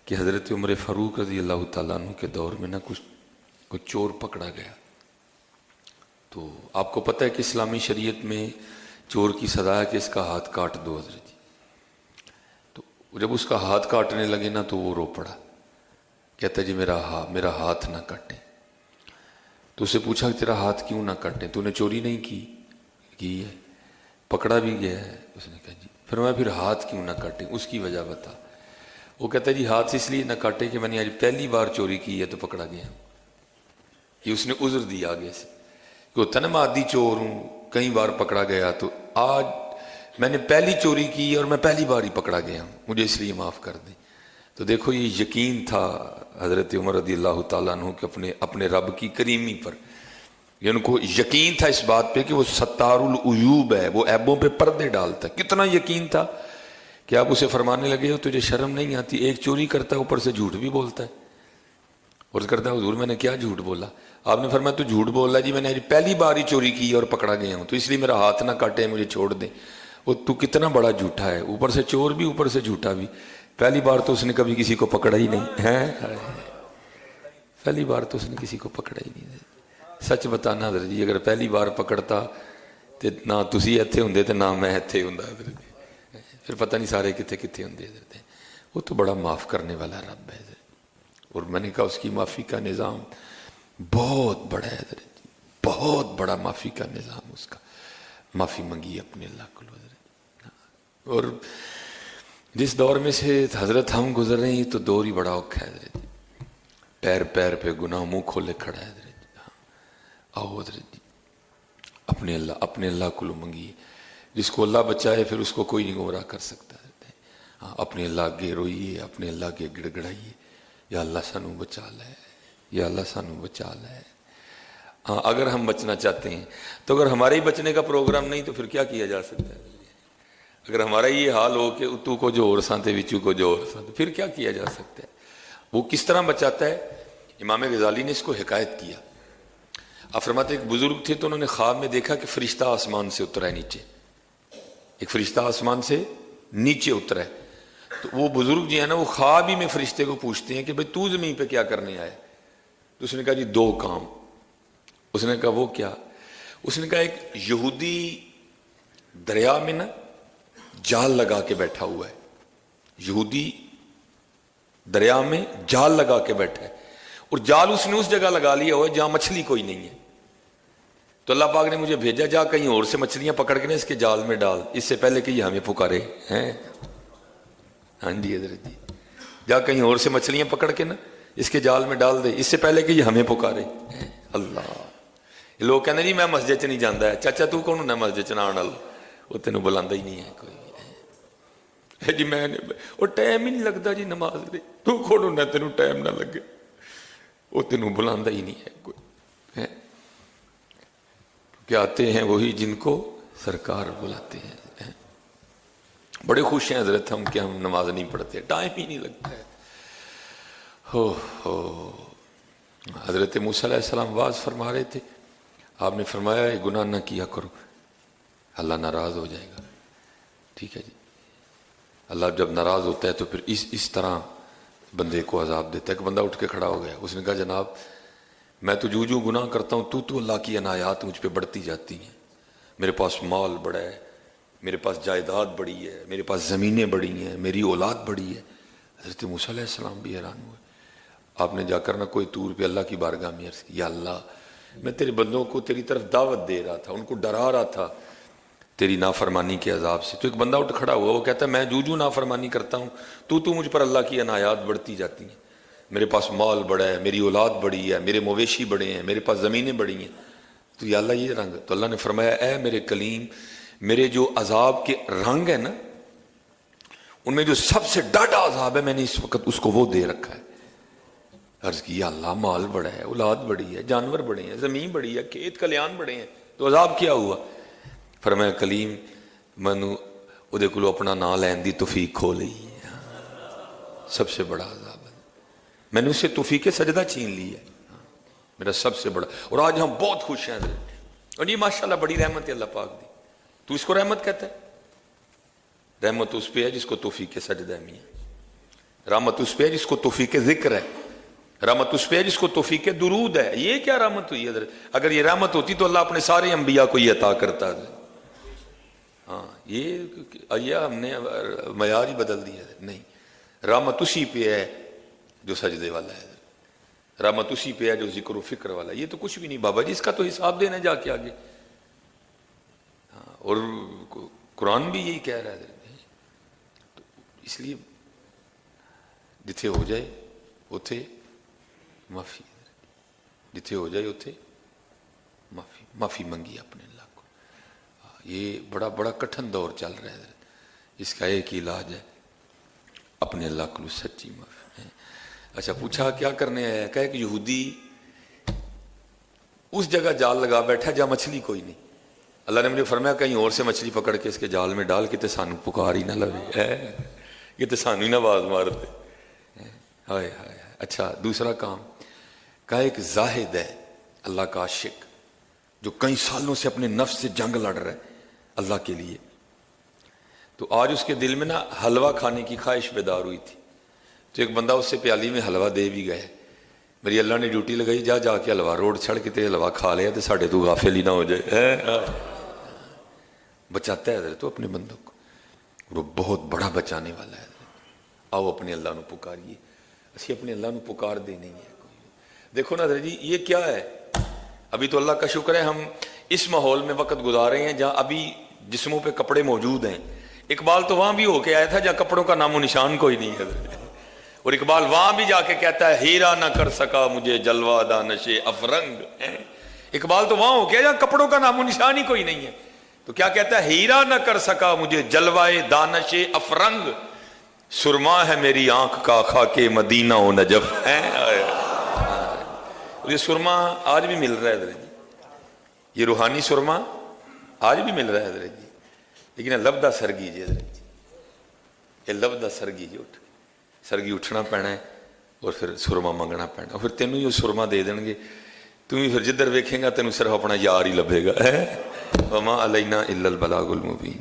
کہ حضرت عمر فاروق رضی اللہ تعالیٰ عنہ کے دور میں کوئی چور پکڑا گیا. تو آپ کو پتہ ہے کہ اسلامی شریعت میں چور کی سزا ہے کہ اس کا ہاتھ کاٹ دو حضرت جی. تو جب اس کا ہاتھ کاٹنے لگے نا تو وہ رو پڑا, کہتا جی میرا ہاتھ نہ کاٹیں. تو اسے پوچھا کہ تیرا ہاتھ کیوں نہ کاٹیں, تو نے چوری نہیں کی ہے, پکڑا بھی گیا ہے. اس نے کہا جی. پھر ہاتھ کیوں نہ کاٹیں, اس کی وجہ بتا. وہ کہتا ہے جی ہاتھ اس لیے نہ کاٹے کہ میں نے آج پہلی بار چوری کی ہے تو پکڑا گیا. یہ اس نے عذر دیا آگے سے کہ ہوتا نا میں عادی چور ہوں, کئی بار پکڑا گیا, تو آج میں نے پہلی چوری کی اور میں پہلی بار ہی پکڑا گیا ہوں, مجھے اس لیے معاف کر دیں. تو دیکھو یہ یقین تھا حضرت عمر رضی اللہ تعالیٰ عنہ کہ اپنے رب کی کریمی پر, یہ ان کو یقین تھا اس بات پہ کہ وہ ستار العیوب ہے, وہ عیبوں پہ پردے ڈالتا ہے. کتنا یقین تھا کہ آپ اسے فرمانے لگے ہو تجھے شرم نہیں آتی, ایک چوری کرتا ہے اوپر سے جھوٹ بھی بولتا ہے. اور کرتا ہے حضور میں نے کیا جھوٹ بولا؟ آپ نے فرمایا تو جھوٹ بول رہا ہے جی میں نے آج پہلی بار ہی چوری کی اور پکڑا گیا ہوں, تو اس لیے میرا ہاتھ نہ کاٹے, مجھے چھوڑ دیں. وہ تو کتنا بڑا جھوٹا ہے, اوپر سے چور بھی اوپر سے جھوٹا بھی. پہلی بار تو اس نے کبھی کسی کو پکڑا ہی نہیں ہے, پہلی بار تو اس نے کسی کو پکڑا ہی نہیں. سچ بتانا حضرت جی, اگر پہلی بار پکڑتا تو نہ تسی ایتھے ہوندے تے نہ میں ایتھے ہوندا حضرت جی, پھر پتہ نہیں سارے کتنے ہوندے حضرت. وہ تو بڑا معاف کرنے والا رب ہے حضرت, اور میں نے کہا اس کی معافی کا نظام بہت بڑا ہے حضرت جی, بہت بڑا معافی کا نظام اس کا. معافی منگی اپنے اللہ کو حضرت. اور جس دور میں سے حضرت ہم گزر رہے ہیں تو دور ہی بڑا اوکھا ہے حضرت جی, پیر پہ گناہ منہ کھولے کھڑا ہے حضرت جی. آؤ حضرت جی اپنے اللہ کو منگیے. جس کو اللہ بچائے پھر اس کو کوئی نہیں گمراہ کر سکتا. اپنے اللہ کے روئیے, اپنے اللہ کے گڑ گڑائیے, یا اللہ سانو بچا لے, یا اللہ سانو بچا لے. ہاں اگر ہم بچنا چاہتے ہیں تو اگر ہمارے ہی بچنے کا پروگرام نہیں تو پھر کیا کیا جا سکتا ہے؟ اگر ہمارا یہ حال ہو کہ اتو کو جو اور سانتے وچو کو جو اور سانتے, پھر کیا جا سکتا ہے؟ وہ کس طرح بچاتا ہے؟ امام غزالی نے اس کو حکایت کیا. آپ فرماتے ایک بزرگ تھے تو انہوں نے خواب میں دیکھا کہ فرشتہ آسمان سے اترا ہے نیچے, ایک فرشتہ آسمان سے نیچے اترا ہے. تو وہ بزرگ جی ہیں نا, وہ خواب ہی میں فرشتے کو پوچھتے ہیں کہ بھئی تو زمین پہ کیا کرنے آئے؟ تو اس نے کہا جی 2 کام. اس نے کہا وہ کیا؟ اس نے کہا ایک یہودی دریا میں نا جال لگا کے بیٹھا ہوا ہے, یہودی دریا میں جال لگا کے بیٹھا ہے, اور جال اس نے اس جگہ لگا لیا ہوا ہے جہاں مچھلی کوئی نہیں ہے. تو اللہ پاک نے مجھے بھیجا جا کہیں اور سے مچھلیاں پکڑ کے نا اس کے جال میں ڈال, اس سے پہلے کہ یہ ہمیں پکارے ہیں. ہاں جی حضرت جی, جا کہیں اور سے مچھلیاں پکڑ کے نا اس کے جال میں ڈال دے, اس سے پہلے کہ یہ ہمیں پکارے. اللہ, لوگ کہنے جی میں مسجد چ نہیں جانا ہے. چاچا تو کون ہونا مسجد چ نہ آنے والا؟ وہ تینوں بلاندہ ہی نہیں ہے کوئی جی. میں وہ ٹائم ہی نہیں لگتا جی نماز دے, تو کون ہونا تینوں ٹائم نہ لگے؟ وہ تینوں بلاندہ ہی نہیں ہے کوئی. کہ آتے ہیں وہی جن کو سرکار بلاتے ہیں. بڑے خوش ہیں حضرت ہم کہ ہم نماز نہیں پڑھتے, ٹائم ہی نہیں لگتا ہے. ہو حضرت موسیٰ علیہ السلام واز فرما رہے تھے, آپ نے فرمایا یہ گناہ نہ کیا کرو, اللہ ناراض ہو جائے گا. ٹھیک ہے جی, اللہ جب ناراض ہوتا ہے تو پھر اس طرح بندے کو عذاب دیتا ہے. کہ بندہ اٹھ کے کھڑا ہو گیا, اس نے کہا جناب میں تو جو گناہ کرتا ہوں تو اللہ کی عنایات مجھ پہ بڑھتی جاتی ہیں. میرے پاس مال بڑا ہے, میرے پاس جائیداد بڑی ہے, میرے پاس زمینیں بڑی ہیں, میری اولاد بڑی ہے. حضرت موسیٰ علیہ السلام بھی حیران ہوئے. آپ نے جا کر نہ کوئی طور پہ اللہ کی بارگاہ میں عرض کی, یا اللہ میں تیرے بندوں کو تیری طرف دعوت دے رہا تھا, ان کو ڈرا رہا تھا تیری نافرمانی کے عذاب سے. تو ایک بندہ اٹھ کھڑا ہوا, وہ کہتا ہے میں جو نافرمانی کرتا ہوں تو مجھ پر اللہ کی عنایات بڑھتی جاتی ہیں. میرے پاس مال بڑا ہے, میری اولاد بڑی ہے, میرے مویشی بڑے ہیں, میرے پاس زمینیں بڑی ہیں. تو یا اللہ یہ رنگ. تو اللہ نے فرمایا اے میرے کلیم, میرے جو عذاب کے رنگ ہیں نا ان میں جو سب سے ڈاڈا عذاب ہے میں نے اس وقت اس کو وہ دے رکھا ہے. عرض کی یا اللہ مال بڑا ہے, اولاد بڑی ہے, جانور بڑے ہیں, زمین بڑی ہے, کھیت کلیان بڑے ہیں, تو عذاب کیا ہوا؟ فرمایا کلیم مینو وہ کو اپنا نام لین دی توفیق کھو لی, سب سے بڑا عذاب ہے. میں نے اسے توفیق سجدہ چھین لی ہے, میرا سب سے بڑا. اور آج ہم بہت خوش ہیں اور یہ ماشاءاللہ بڑی رحمت ہے اللہ پاک دی. تو اس کو رحمت کہتا ہے؟ رحمت اس پہ ہے جس کو توفیق سجدہ میاں. رحمت اس پہ ہے جس کو توفیق ذکر ہے، رحمت اس پہ ہے جس کو توفیق درود ہے. یہ کیا رحمت ہوئی حضرت؟ اگر یہ رحمت ہوتی تو اللہ اپنے سارے انبیاء کو یہ عطا کرتا ہے. ہاں یہ ہم نے معیار ہی بدل دیا ہے. نہیں، رحمت اسی پہ ہے جو سجدے والا ہے، رحمت اسی پہ ہے جو ذکر و فکر والا ہے. یہ تو کچھ بھی نہیں بابا جی، اس کا تو حساب دینا جا کے آگے. اور قرآن بھی یہی کہہ رہا ہے. تو اس لیے جتھے ہو جائے اتھے معافی، جتھے ہو جائے اتھے معافی منگی اپنے اللہ کو. یہ بڑا بڑا کٹھن دور چل رہا ہے. اس کا ایک ہی علاج ہے اپنے اللہ کو سچی معافی. اچھا پوچھا کیا کرنے آیا؟ کہ ایک یہودی اس جگہ جال لگا بیٹھا جہاں مچھلی کوئی نہیں. اللہ نے مجھے فرمایا کہیں اور سے مچھلی پکڑ کے اس کے جال میں ڈال کے تے سانو پکار ہی نہ لگے، یہ تے سانو ہی نہ آواز مار دے. ہائے ہائے. اچھا دوسرا کام، کہ ایک زاہد ہے اللہ کا عاشق جو کئی سالوں سے اپنے نفس سے جنگ لڑ رہا ہے اللہ کے لیے. تو آج اس کے دل میں نا حلوہ کھانے کی خواہش بیدار ہوئی تھی. تو ایک بندہ اس سے پیالی میں حلوہ دے بھی گئے. میری اللہ نے ڈیوٹی لگائی، جا کے حلوہ روڈ چھڑ کے تے حلوہ کھا لیا تو ساڑھے تو غافل ہی نہ ہو جائے. بچاتا ہے حضرت تو اپنے بندوں کو، وہ بہت بڑا بچانے والا ہے. آؤ اپنے اللہ نو پکاریے. اسی اپنے اللہ نو پکار دے نہیں ہے کوئی. دیکھو نا حضرت جی یہ کیا ہے؟ ابھی تو اللہ کا شکر ہے ہم اس ماحول میں وقت گزارے ہیں جہاں ابھی جسموں پہ کپڑے موجود ہیں. اقبال تو وہاں بھی ہو کے آیا تھا جہاں کپڑوں کا نام و نشان کوئی نہیں ہے. اور اقبال وہاں بھی جا کے کہتا ہے ہیرا نہ کر سکا مجھے جلوہ دانش افرنگ. اقبال تو وہاں ہو کے جہاں کپڑوں کا نام و نشان ہی کوئی نہیں ہے. تو کیا کہتا ہے؟ ہیرا نہ کر سکا مجھے جلوہ دانش افرنگ، سرما ہے میری آنکھ کا خاک مدینہ و نجف. یہ سرما آج بھی مل رہا ہے حضرت جی، یہ روحانی سرما آج بھی مل رہا ہے حضرت جی. لیکن لبدہ سرگی جی حضرت جی، یہ لبدہ سرگی جی سرگی اٹھنا پینا ہے اور پھر سرما منگنا پینا. اور پھر تینوں ہی سرما دے دیں گے، تم ہی پھر جدھر ویکھیں گا تینوں صرف اپنا یار ہی لبھے گا. وما علینا الا البلاغ المبین.